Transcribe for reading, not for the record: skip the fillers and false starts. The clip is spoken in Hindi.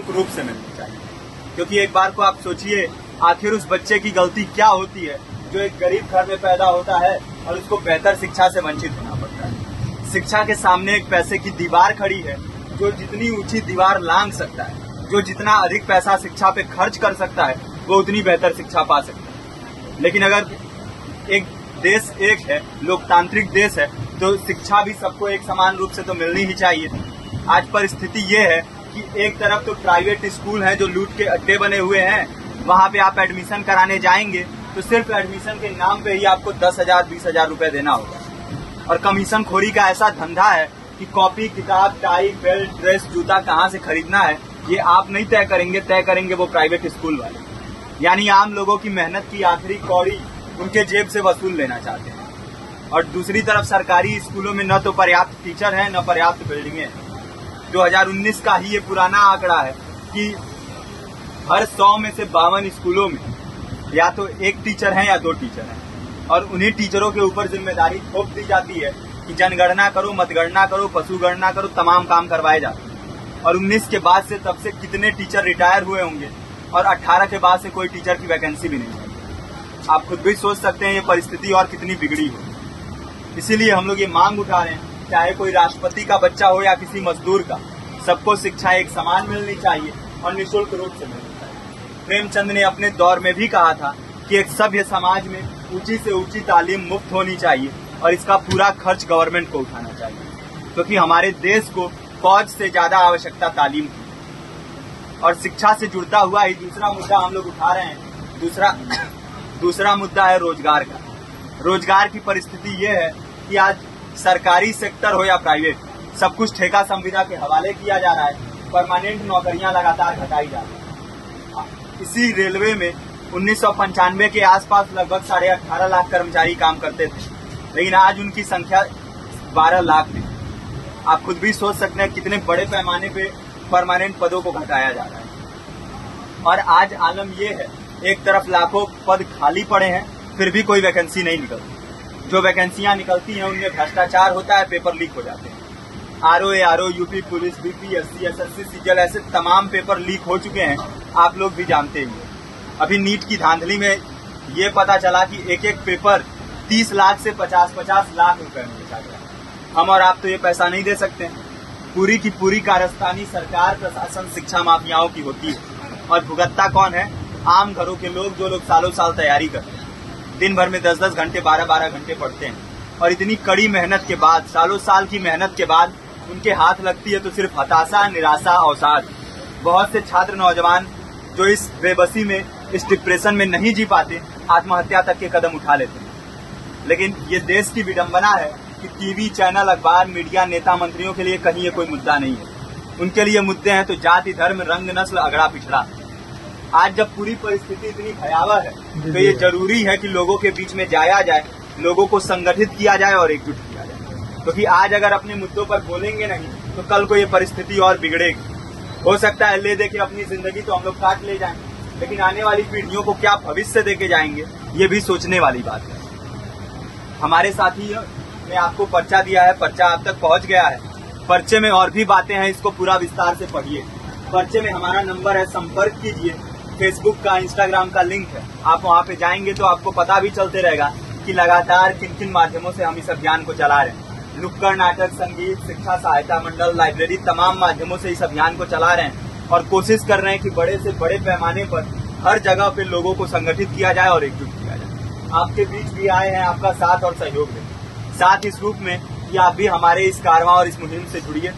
निःशुल्क रूप से मिलनी चाहिए। क्योंकि एक बार को आप सोचिए, आखिर उस बच्चे की गलती क्या होती है जो एक गरीब घर में पैदा होता है और उसको बेहतर शिक्षा से वंचित होना पड़ता है। शिक्षा के सामने एक पैसे की दीवार खड़ी है, जो जितनी ऊंची दीवार लांघ सकता है, जो जितना अधिक पैसा शिक्षा पे खर्च कर सकता है, वो उतनी बेहतर शिक्षा पा सकता है। लेकिन अगर एक देश एक है, लोकतांत्रिक देश है, तो शिक्षा भी सबको एक समान रूप से तो मिलनी ही चाहिए। आज परिस्थिति ये है कि एक तरफ तो प्राइवेट स्कूल हैं जो लूट के अड्डे बने हुए हैं, वहां पे आप एडमिशन कराने जाएंगे तो सिर्फ एडमिशन के नाम पे ही आपको 10,000 20,000 रुपए देना होगा। और कमीशन खोरी का ऐसा धंधा है कि कॉपी, किताब, टाई, बेल्ट, ड्रेस, जूता कहाँ से खरीदना है ये आप नहीं तय करेंगे वो प्राइवेट स्कूल वाले। यानी आम लोगों की मेहनत की आखिरी कौड़ी उनके जेब से वसूल लेना चाहते हैं। और दूसरी तरफ सरकारी स्कूलों में न तो पर्याप्त टीचर है, न पर्याप्त बिल्डिंगें हैं। 2019 का ही ये पुराना आंकड़ा है कि हर 100 में से 52 स्कूलों में या तो एक टीचर है या 2 टीचर हैं। और उन्हीं टीचरों के ऊपर जिम्मेदारी थोप दी जाती है कि जनगणना करो, मतगणना करो, पशु गणना करो, तमाम काम करवाए जाते हैं। और 19 के बाद से तब से कितने टीचर रिटायर हुए होंगे और 18 के बाद से कोई टीचर की वैकेंसी भी नहीं है। आप खुद भी सोच सकते हैं ये परिस्थिति और कितनी बिगड़ी हो। इसीलिए हम लोग ये मांग उठा रहे हैं, चाहे कोई राष्ट्रपति का बच्चा हो या किसी मजदूर का, सबको शिक्षा एक समान मिलनी चाहिए और निःशुल्क रूप से मिलनी चाहिए। प्रेमचंद ने अपने दौर में भी कहा था कि एक सभ्य समाज में ऊंची से ऊंची तालीम मुफ्त होनी चाहिए और इसका पूरा खर्च गवर्नमेंट को उठाना चाहिए, क्योंकि हमारे देश को फौज से ज्यादा आवश्यकता तालीम की। और शिक्षा से जुड़ता हुआ ही दूसरा मुद्दा हम लोग उठा रहे हैं। दूसरा मुद्दा है रोजगार का। रोजगार की परिस्थिति ये है कि आज सरकारी सेक्टर हो या प्राइवेट, सब कुछ ठेका संविदा के हवाले किया जा रहा है। परमानेंट नौकरियां लगातार घटाई जा रही है। इसी रेलवे में 1995 के आसपास लगभग 18.5 लाख कर्मचारी काम करते थे, लेकिन आज उनकी संख्या 12 लाख है। आप खुद भी सोच सकते हैं कितने बड़े पैमाने पे परमानेंट पदों को घटाया जा रहा है। और आज आलम ये है, एक तरफ लाखों पद खाली पड़े हैं, फिर भी कोई वैकेंसी नहीं निकलती। जो वैकेंसियां निकलती हैं उनमें भ्रष्टाचार होता है, पेपर लीक हो जाते हैं। RO, UP police, BPSC, SSC, CGL, ऐसे तमाम पेपर लीक हो चुके हैं, आप लोग भी जानते ही हैं। अभी नीट की धांधली में ये पता चला कि एक एक पेपर 30 लाख से 50-50 लाख रुपए में बेचा गया। हम और आप तो ये पैसा नहीं दे सकते। पूरी की पूरी कारस्तानी सरकार, प्रशासन, शिक्षा माफियाओं की होती है। और भुगतता कौन है? आम घरों के लोग, जो लोग सालों साल तैयारी करते हैं, दिन भर में 10-10 घंटे, 12-12 घंटे पढ़ते हैं। और इतनी कड़ी मेहनत के बाद, सालों साल की मेहनत के बाद उनके हाथ लगती है तो सिर्फ हताशा, निराशा, अवसाद। बहुत से छात्र नौजवान जो इस बेबसी में, इस डिप्रेशन में नहीं जी पाते, आत्महत्या तक के कदम उठा लेते हैं। लेकिन ये देश की विडंबना है कि टीवी चैनल, अखबार, मीडिया, नेता, मंत्रियों के लिए कहीं ये कोई मुद्दा नहीं है। उनके लिए मुद्दे हैं तो जाति, धर्म, रंग, नस्ल, अगड़ा पिछड़ा। आज जब पूरी परिस्थिति इतनी भयावह है तो ये जरूरी है कि लोगों के बीच में जाया जाए, लोगों को संगठित किया जाए और एकजुट किया जाए। क्योंकि आज अगर अपने मुद्दों पर बोलेंगे नहीं तो कल को ये परिस्थिति और बिगड़ेगी। हो सकता है ले देके अपनी जिंदगी तो हम लोग काट ले जाएं, लेकिन आने वाली पीढ़ियों को क्या भविष्य देके जाएंगे, ये भी सोचने वाली बात है। हमारे साथी ने आपको पर्चा दिया है, पर्चा आप तक पहुंच गया है। पर्चे में और भी बातें हैं, इसको पूरा विस्तार से पढ़िए। पर्चे में हमारा नंबर है, संपर्क कीजिए। फेसबुक का, इंस्टाग्राम का लिंक है, आप वहां पे जाएंगे तो आपको पता भी चलते रहेगा कि लगातार किन किन माध्यमों से हम इस अभियान को चला रहे हैं। नुक्कड़ नाटक, संगीत, शिक्षा सहायता मंडल, लाइब्रेरी, तमाम माध्यमों से इस अभियान को चला रहे हैं और कोशिश कर रहे हैं कि बड़े से बड़े पैमाने पर हर जगह पे लोगों को संगठित किया जाए और एकजुट किया जाए। आपके बीच भी आए हैं, आपका साथ और सहयोग दें। साथ इस रूप में कि आप भी हमारे इस कारवां और इस मुहिम से जुड़िए।